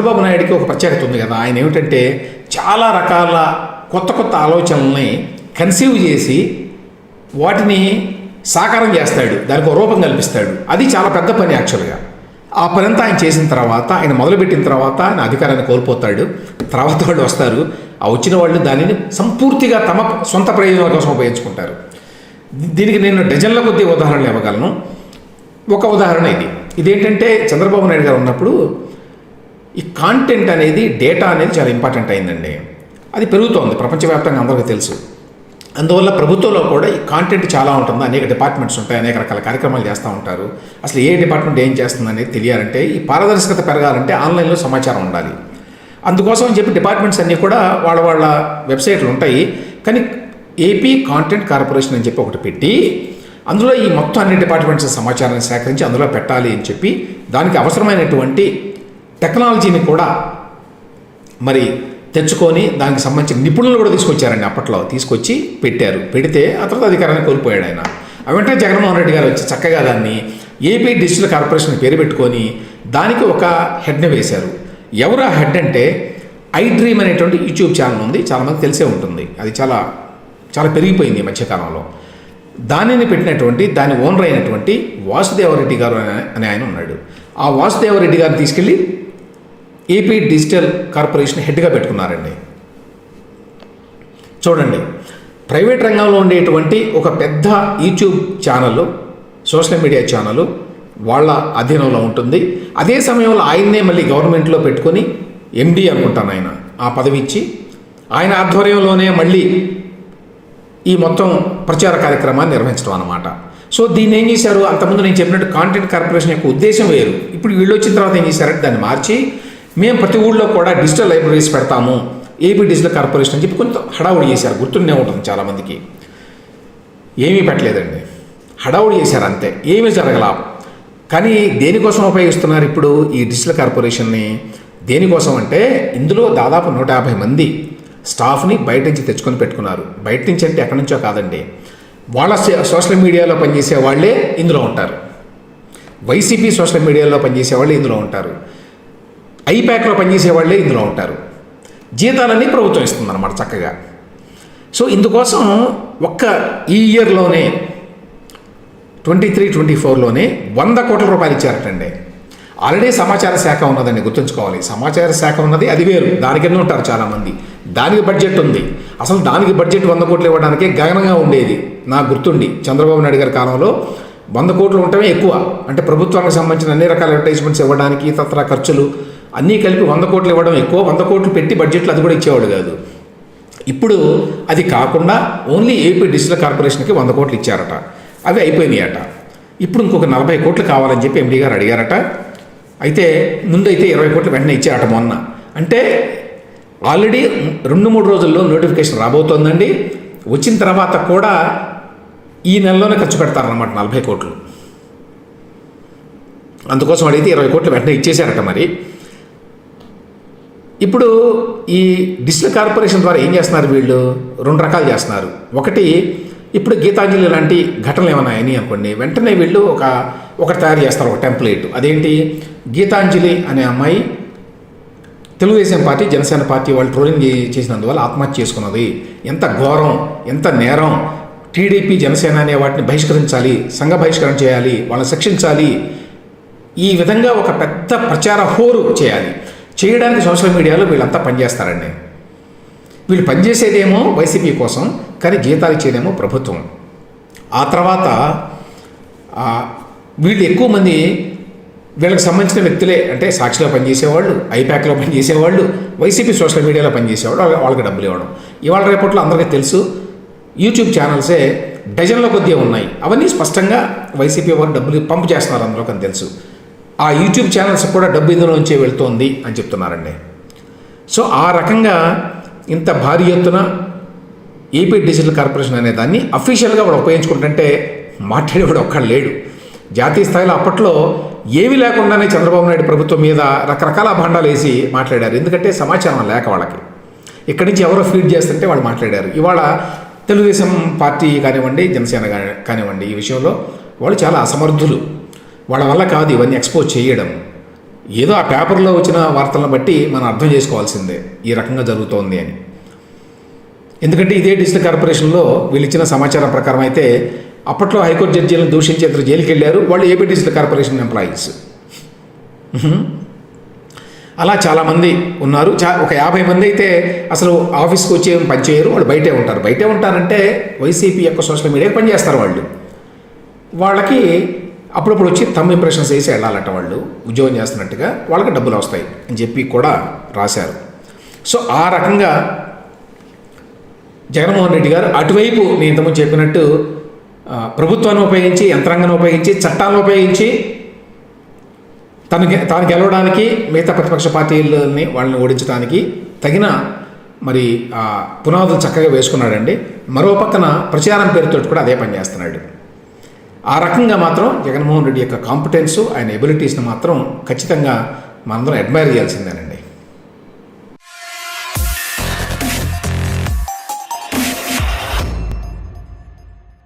చంద్రబాబు నాయుడికి ఒక ప్రత్యేకత ఉంది కదా, ఆయన ఏమిటంటే చాలా రకాల కొత్త కొత్త ఆలోచనల్ని కన్సీవ్ చేసి వాటిని సాకారం చేస్తాడు, దానికి ఒక రూపం కల్పిస్తాడు. అది చాలా పెద్ద పని యాక్చువల్గా. ఆ పని అంతా ఆయన చేసిన తర్వాత, ఆయన మొదలుపెట్టిన తర్వాత ఆయన అధికారాన్ని కోల్పోతాడు. తర్వాత వాళ్ళు వస్తారు, ఆ వచ్చిన వాళ్ళు దానిని సంపూర్తిగా తమ సొంత ప్రయోజనాల కోసం ఉపయోగించుకుంటారు. దీనికి నేను డజన్ల కొద్ది ఉదాహరణలు ఇవ్వగలను. ఒక ఉదాహరణ ఇదేంటంటే చంద్రబాబు నాయుడు గారు ఉన్నప్పుడు ఈ కాంటెంట్ అనేది, డేటా అనేది చాలా ఇంపార్టెంట్ అయిందండి. అది పెరుగుతోంది, ప్రపంచవ్యాప్తంగా అందరికీ తెలుసు. అందువల్ల ప్రభుత్వంలో కూడా ఈ కాంటెంట్ చాలా ఉంటుంది, అనేక డిపార్ట్మెంట్స్ ఉంటాయి, అనేక రకాల కార్యక్రమాలు చేస్తూ ఉంటారు. అసలు ఏ డిపార్ట్మెంట్ ఏం చేస్తుంది అనేది తెలియాలంటే, ఈ పారదర్శకత పెరగాలంటే ఆన్లైన్లో సమాచారం ఉండాలి. అందుకోసం అని చెప్పి డిపార్ట్మెంట్స్ అన్నీ కూడా వాళ్ళ వెబ్సైట్లు ఉంటాయి. కానీ ఏపీ కాంటెంట్ కార్పొరేషన్ అని చెప్పి ఒకటి పెట్టి అందులో ఈ మొత్తం అన్ని డిపార్ట్మెంట్స్ సమాచారాన్ని సేకరించి అందులో పెట్టాలి అని చెప్పి దానికి అవసరమైనటువంటి టెక్నాలజీని కూడా మరి తెచ్చుకొని దానికి సంబంధించిన నిపుణులు కూడా తీసుకొచ్చారండి. అప్పట్లో తీసుకొచ్చి పెట్టారు. పెడితే ఆ తర్వాత అధికారాన్ని కోల్పోయాడు ఆయన. వెంటనే జగన్మోహన్ రెడ్డి గారు వచ్చి చక్కగా దాన్ని ఏపీ డిజిటల్ కార్పొరేషన్ పేరు పెట్టుకొని దానికి ఒక హెడ్ని వేశారు. ఎవరు ఆ హెడ్ అంటే ఐ డ్రీమ్ అనేటువంటి యూట్యూబ్ ఛానల్ ఉంది, చాలామంది తెలిసే ఉంటుంది. అది చాలా చాలా పెరిగిపోయింది ఈ మధ్యకాలంలో. దానిని పెట్టినటువంటి, దాని ఓనర్ అయినటువంటి వాసుదేవరెడ్డి గారు అనే ఆయన ఉన్నాడు. ఆ వాసుదేవరెడ్డి గారిని తీసుకెళ్ళి ఏపీ డిజిటల్ కార్పొరేషన్ హెడ్గా పెట్టుకున్నారండి. చూడండి, ప్రైవేట్ రంగంలో ఉండేటువంటి ఒక పెద్ద YouTube channel, social media channel వాళ్ళ అధీనంలో ఉంటుంది. అదే సమయంలో ఆయన్నే మళ్ళీ గవర్నమెంట్లో పెట్టుకొని ఎండి అనుకుంటాను ఆయన ఆ పదవి ఇచ్చి, ఆయన ఆధ్వర్యంలోనే మళ్ళీ ఈ మొత్తం ప్రచార కార్యక్రమాన్ని నిర్వహించడం అన్నమాట. సో దీన్ని ఏం చేశారు, అంతకుముందు నేను చెప్పినట్టు కాంటెంట్ కార్పొరేషన్ యొక్క ఉద్దేశం వేరు. ఇప్పుడు వీళ్ళు వచ్చిన తర్వాత ఏం చేశారంటే దాన్ని మార్చి, మేము ప్రతి ఊళ్ళో కూడా డిజిటల్ లైబ్రరీస్ పెడతాము, ఏపీ డిజిటల్ కార్పొరేషన్ అని చెప్పి కొంత హడావుడి చేశారు. గుర్తుండే ఉంటుంది చాలామందికి. ఏమీ పెట్టలేదండి, హడావుడి చేశారు అంతే, ఏమీ జరగల. కానీ దేనికోసం ఉపయోగిస్తున్నారు ఇప్పుడు ఈ డిజిటల్ కార్పొరేషన్ని? దేనికోసం అంటే ఇందులో దాదాపు 150 మంది స్టాఫ్ని బయట నుంచి తెచ్చుకొని పెట్టుకున్నారు. బయట నుంచి అంటే ఎక్కడి నుంచో కాదండి, వాళ్ళ సోషల్ మీడియాలో పనిచేసే వాళ్ళే ఇందులో ఉంటారు. వైసీపీ సోషల్ మీడియాలో పనిచేసే వాళ్ళే ఇందులో ఉంటారు. ఐప్యాక్లో పనిచేసే వాళ్ళే ఇందులో ఉంటారు. జీతాలన్నీ ప్రభుత్వం ఇస్తుందన్నమాట చక్కగా. సో ఇందుకోసం ఒక్క ఈ ఇయర్లోనే 23-24లోనే 100 కోట్ల రూపాయలు ఇచ్చారటండి. ఆల్రెడీ సమాచార శాఖ ఉన్నదండి, గుర్తుంచుకోవాలి. సమాచార శాఖ ఉన్నది, అది వేరు, దాని కింద ఉంటారు చాలామంది. దానికి బడ్జెట్ ఉంది. అసలు దానికి బడ్జెట్ 100 కోట్లు ఇవ్వడానికే గగనంగా ఉండేది. నాకు గుర్తుండి చంద్రబాబు నాయుడు గారి కాలంలో 100 కోట్లు ఉండటమే ఎక్కువ. అంటే ప్రభుత్వానికి సంబంధించిన అన్ని రకాల అడ్వర్టైజ్మెంట్స్ ఇవ్వడానికి తత్ర ఖర్చులు అన్నీ కలిపి 100 కోట్లు ఇవ్వడం ఎక్కువ. 100 కోట్లు పెట్టి బడ్జెట్లో అది కూడా ఇచ్చేవాడు కాదు. ఇప్పుడు అది కాకుండా ఓన్లీ ఏపీ డిజిటల్ కార్పొరేషన్కి 100 కోట్లు ఇచ్చారట. అవి అయిపోయినాయట. ఇప్పుడు ఇంకొక 40 కోట్లు కావాలని చెప్పి ఎండీ గారు అడిగారట. అయితే ముందైతే 20 కోట్లు వెంటనే ఇచ్చారట మొన్న. అంటే ఆల్రెడీ 2-3 రోజుల్లో నోటిఫికేషన్ రాబోతోందండి. వచ్చిన తర్వాత కూడా ఈ నెలలోనే ఖర్చు పెడతారన్నమాట 40 కోట్లు. అందుకోసం అడిగితే 20 కోట్లు వెంటనే ఇచ్చేశారట. మరి ఇప్పుడు ఈ డిజిటల్ కార్పొరేషన్ ద్వారా ఏం చేస్తున్నారు వీళ్ళు? 2 రకాలు చేస్తున్నారు. ఒకటి, ఇప్పుడు గీతాంజలి లాంటి ఘటనలు ఏమైనా అయినాయి అనుకోండి, వెంటనే వీళ్ళు ఒకటి తయారు చేస్తారు, ఒక టెంప్లెట్. అదేంటి, గీతాంజలి అనే అమ్మాయి తెలుగుదేశం పార్టీ, జనసేన పార్టీ వాళ్ళు ట్రోలింగ్ చేసినందువల్ల ఆత్మహత్య చేసుకున్నది. ఎంత ఘోరం, ఎంత నేరం. టీడీపీ, జనసేన అనే వాటిని బహిష్కరించాలి, సంఘ బహిష్కరణ చేయాలి, వాళ్ళని శిక్షించాలి. ఈ విధంగా ఒక పెద్ద ప్రచార హోరు చేయాలి. చేయడానికి సోషల్ మీడియాలో వీళ్ళంతా పనిచేస్తారండి. వీళ్ళు పనిచేసేదేమో వైసీపీ కోసం, కానీ జీతాలు ఇచ్చేదేమో ప్రభుత్వం. ఆ తర్వాత వీళ్ళు ఎక్కువ మంది వీళ్ళకి సంబంధించిన వ్యక్తులే, అంటే సాక్షిలో పనిచేసేవాళ్ళు, ఐప్యాక్లో పనిచేసేవాళ్ళు, వైసీపీ సోషల్ మీడియాలో పనిచేసేవాళ్ళు, వాళ్ళకి డబ్బులు ఇవ్వడం. ఇవాళ రేపట్లో అందరికీ తెలుసు, యూట్యూబ్ ఛానల్సే డజన్ల కొద్దీ ఉన్నాయి. అవన్నీ స్పష్టంగా వైసీపీ వారు డబ్బులు పంపు చేస్తున్నారు అందులోకి అని తెలుసు. ఆ యూట్యూబ్ ఛానల్స్ కూడా డబ్బు ఇందులోంచే వెళ్తోంది అని చెప్తున్నారండి. సో ఆ రకంగా ఇంత భారీ ఎత్తున ఏపీ డిజిటల్ కార్పొరేషన్ అనే దాన్ని అఫీషియల్గా వాడు ఉపయోగించుకుంటుంటే మాట్లాడేవాడు ఒక్కడు లేడు. జాతీయ స్థాయిలో అప్పట్లో ఏమీ లేకుండానే చంద్రబాబు నాయుడు ప్రభుత్వం మీద రకరకాల భాండాలు వేసి మాట్లాడారు. ఎందుకంటే సమాచారం లేక వాళ్ళకి. ఇక్కడి నుంచి ఎవరో ఫీడ్ చేస్తుంటే వాళ్ళు మాట్లాడారు. ఇవాళ తెలుగుదేశం పార్టీ కానివ్వండి, జనసేన కానివ్వండి, ఈ విషయంలో వాళ్ళు చాలా అసమర్థులు. వాళ్ళ వల్ల కాదు ఇవన్నీ ఎక్స్పోజ్ చేయడం. ఏదో ఆ పేపర్లో వచ్చిన వార్తలను బట్టి మనం అర్థం చేసుకోవాల్సిందే ఈ రకంగా జరుగుతోంది అని. ఎందుకంటే ఇదే డిజిటల్ కార్పొరేషన్లో వీళ్ళు ఇచ్చిన సమాచారం ప్రకారం అయితే అప్పట్లో హైకోర్టు జడ్జీలను దూషించి ఇద్దరు జైలుకి వెళ్ళారు. వాళ్ళు ఏపీ డిజిటల్ కార్పొరేషన్ ఎంప్లాయీస్. అలా చాలామంది ఉన్నారు. ఒక 50 మంది అయితే అసలు ఆఫీస్కి వచ్చి ఏం పనిచేయరు, వాళ్ళు బయటే ఉంటారు. బయటే ఉంటారంటే వైసీపీ యొక్క సోషల్ మీడియాకి పనిచేస్తారు వాళ్ళు. వాళ్ళకి అప్పుడప్పుడు వచ్చి తమ్ ఇంప్రెషన్స్ వేసి వెళ్ళాలట, వాళ్ళు ఉద్యోగం చేస్తున్నట్టుగా వాళ్ళకి డబ్బులు వస్తాయి అని చెప్పి కూడా రాశారు. సో ఆ రకంగా జగన్మోహన్ రెడ్డి గారు అటువైపు నేను ఇంతకుముందు చెప్పినట్టు ప్రభుత్వాన్ని ఉపయోగించి, యంత్రాంగాన్ని ఉపయోగించి, చట్టాలను ఉపయోగించి తాను గెలవడానికి, మిగతా ప్రతిపక్ష పార్టీలని వాళ్ళని ఓడించడానికి తగిన మరి పునాదులు చక్కగా వేసుకున్నాడండి. మరో పక్కన ప్రచారం పేరుతో కూడా అదే పని చేస్తున్నాడు. ఆ రకంగా మాత్రం జగన్మోహన్ రెడ్డి యొక్క కాంపిటెన్సు, ఆయన ఎబిలిటీస్ని మాత్రం ఖచ్చితంగా మనందరం అడ్మైర్ చేయాల్సిందేనండి.